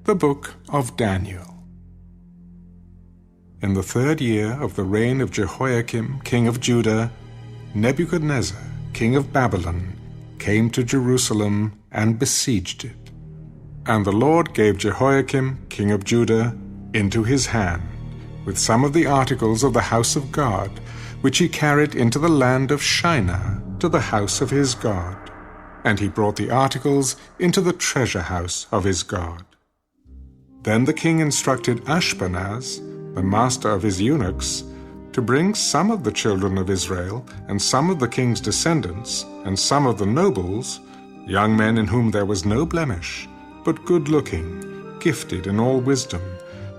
The Book of Daniel. In the 3rd year of the reign of Jehoiakim, king of Judah, Nebuchadnezzar, king of Babylon, came to Jerusalem and besieged it. And the Lord gave Jehoiakim, king of Judah, into his hand, with some of the articles of the house of God, which he carried into the land of Shinar, to the house of his God. And he brought the articles into the treasure house of his God. Then the king instructed Ashpenaz, the master of his eunuchs, to bring some of the children of Israel, and some of the king's descendants, and some of the nobles, young men in whom there was no blemish, but good-looking, gifted in all wisdom,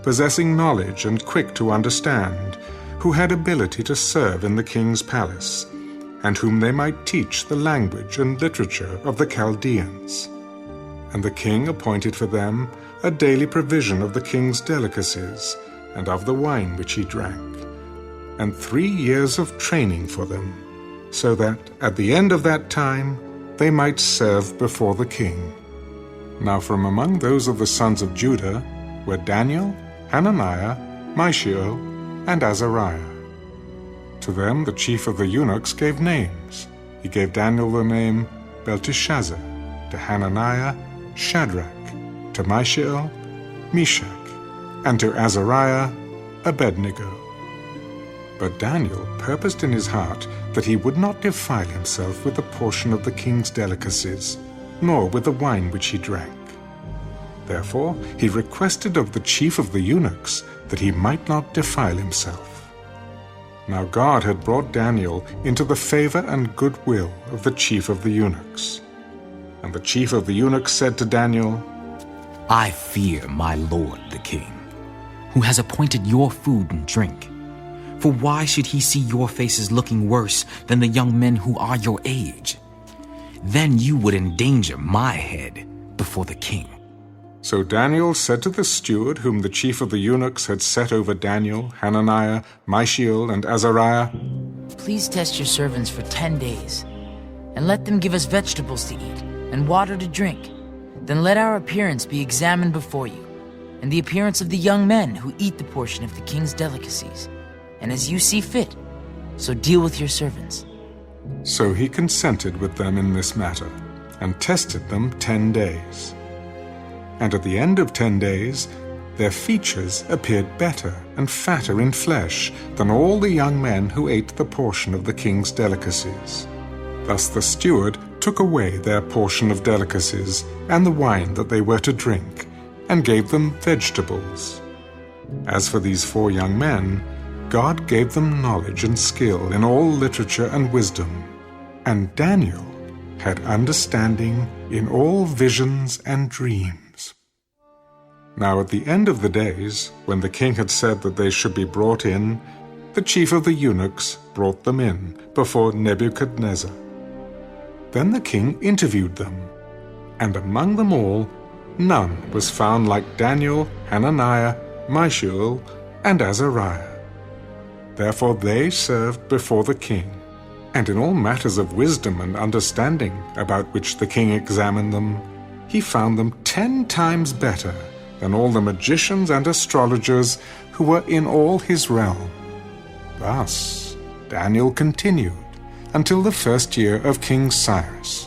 possessing knowledge and quick to understand, who had ability to serve in the king's palace, and whom they might teach the language and literature of the Chaldeans. And the king appointed for them a daily provision of the king's delicacies, and of the wine which he drank, and 3 years of training for them, so that at the end of that time they might serve before the king. Now from among those of the sons of Judah were Daniel, Hananiah, Mishael, and Azariah. To them the chief of the eunuchs gave names. He gave Daniel the name Belteshazzar, to Hananiah, Shadrach, to Mishael, Meshach, and to Azariah, Abednego. But Daniel purposed in his heart that he would not defile himself with a portion of the king's delicacies, nor with the wine which he drank. Therefore he requested of the chief of the eunuchs that he might not defile himself. Now God had brought Daniel into the favor and goodwill of the chief of the eunuchs. And the chief of the eunuchs said to Daniel, I fear my lord the king, who has appointed your food and drink. For why should he see your faces looking worse than the young men who are your age? Then you would endanger my head before the king. So Daniel said to the steward whom the chief of the eunuchs had set over Daniel, Hananiah, Mishael, and Azariah, Please test your servants for 10 days, and let them give us vegetables to eat and water to drink. Then let our appearance be examined before you, and the appearance of the young men who eat the portion of the king's delicacies. And as you see fit, so deal with your servants. So he consented with them in this matter, and tested them 10 days. And at the end of 10 days, their features appeared better and fatter in flesh than all the young men who ate the portion of the king's delicacies. Thus the steward took away their portion of delicacies and the wine that they were to drink, and gave them vegetables. As for these 4 young men, God gave them knowledge and skill in all literature and wisdom, and Daniel had understanding in all visions and dreams. Now at the end of the days, when the king had said that they should be brought in, the chief of the eunuchs brought them in before Nebuchadnezzar. Then the king interviewed them, and among them all none was found like Daniel, Hananiah, Mishael, and Azariah. Therefore they served before the king, and in all matters of wisdom and understanding about which the king examined them, he found them 10 times better than all the magicians and astrologers who were in all his realm. Thus Daniel continued until the 1st year of King Cyrus.